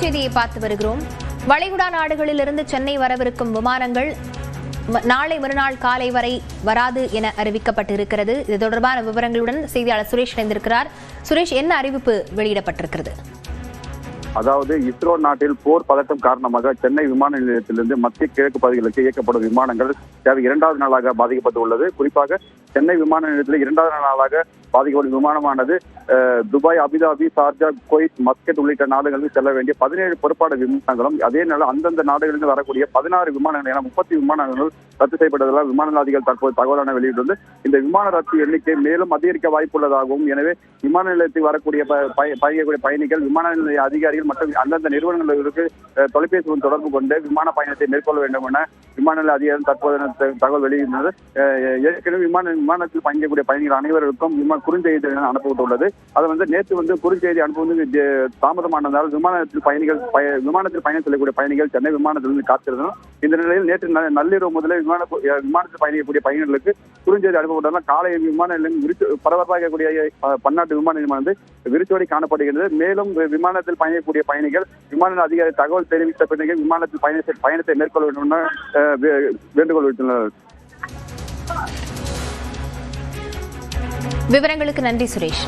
தலைப்புச் செய்தியை பார்த்து வருகிறோம். வளைகுடா நாடுகளிலிருந்து சென்னை வரவிருக்கும் விமானங்கள் நாளை மறுநாள் காலை வரை வராது என அறிவிக்கப்பட்டிருக்கிறது. இது தொடர்பான விவரங்களுடன் செய்தியாளர் சுரேஷ் இணைந்திருக்கிறார். சுரேஷ், என்ன அறிவிப்பு வெளியிடப்பட்டிருக்கிறது? அதாவது இஸ்ரோ நாட்டில் போர் பதட்டம் காரணமாக சென்னை விமான நிலையத்திலிருந்து மத்திய கிழக்கு பகுதிகளுக்கு இயக்கப்படும் விமானங்கள் இரண்டாவது நாளாக பாதிக்கப்பட்டுள்ளது. குறிப்பாக சென்னை விமான நிலையத்தில் இரண்டாவது நாளாக பாதிக்கப்படும் விமானமானது துபாய், அபுதாபி, சார்ஜா, குவைத், மஸ்கட் உள்ளிட்ட நாடுகளுக்கு செல்ல வேண்டிய 17 புறப்பாடு விமானங்களும் அதே நேரம் அந்தந்த நாடுகளிலிருந்து வரக்கூடிய 16 விமானங்கள் என 30 விமானங்கள் ரத்து செய்யப்பட்டதால் விமான நிலையங்கள் தற்போது தகவலான வெளியிட்டுள்ளது. இந்த விமான ரத்து எண்ணிக்கை மேலும் அதிகரிக்க வாய்ப்புள்ளதாகவும், எனவே விமான நிலையத்தில் வரக்கூடிய பயணிகள், விமான நிலைய அதிகாரிகள் மற்றும் அந்தந்த நிறுவனங்களுக்கு தொலைபேசி தொடர்பு கொண்டு விமான பயணத்தை மேற்கொள்ள வேண்டும் என விமான நிலைய அதிகாரி தற்போது தகவல் வெளியிட்டது. ஏற்கனவே விமானத்தில் பயணிக்கக்கூடிய பயணிகள் அனைவருக்கும் குறுஞ்செய்தி அனுப்பப்பட்டுள்ளது. அது நேற்று குறுஞ்செய்தி அனுப்புவது தாமதமானதால் விமானத்தில் பயணம் செய்யக்கூடிய பயணிகள் சென்னை விமானத்திலிருந்து காத்திருந்தனர். இந்த நிலையில் நேற்று நள்ளிரவு முதலே விமானத்தில் பயணிக்கக்கூடிய பயணிகளுக்கு குறுஞ்செய்தி அனுப்பப்பட்டதால் காலை விமான நிலையம் பரபரப்பாக இருக்கக்கூடிய பன்னாட்டு விமான நிலையம் விரிச்சோடி காணப்படுகிறது. மேலும் விமானத்தில் பயணிக்கக்கூடிய பயணிகள் விமான அதிகாரி தகவல் தெரிவித்த பின்னர் விமானத்தில் பயணத்தை மேற்கொள்ள வேண்டும் என வேண்டுகோள் விடுத்துள்ளனர். விவரங்களுக்கு நன்றி சுரேஷ்.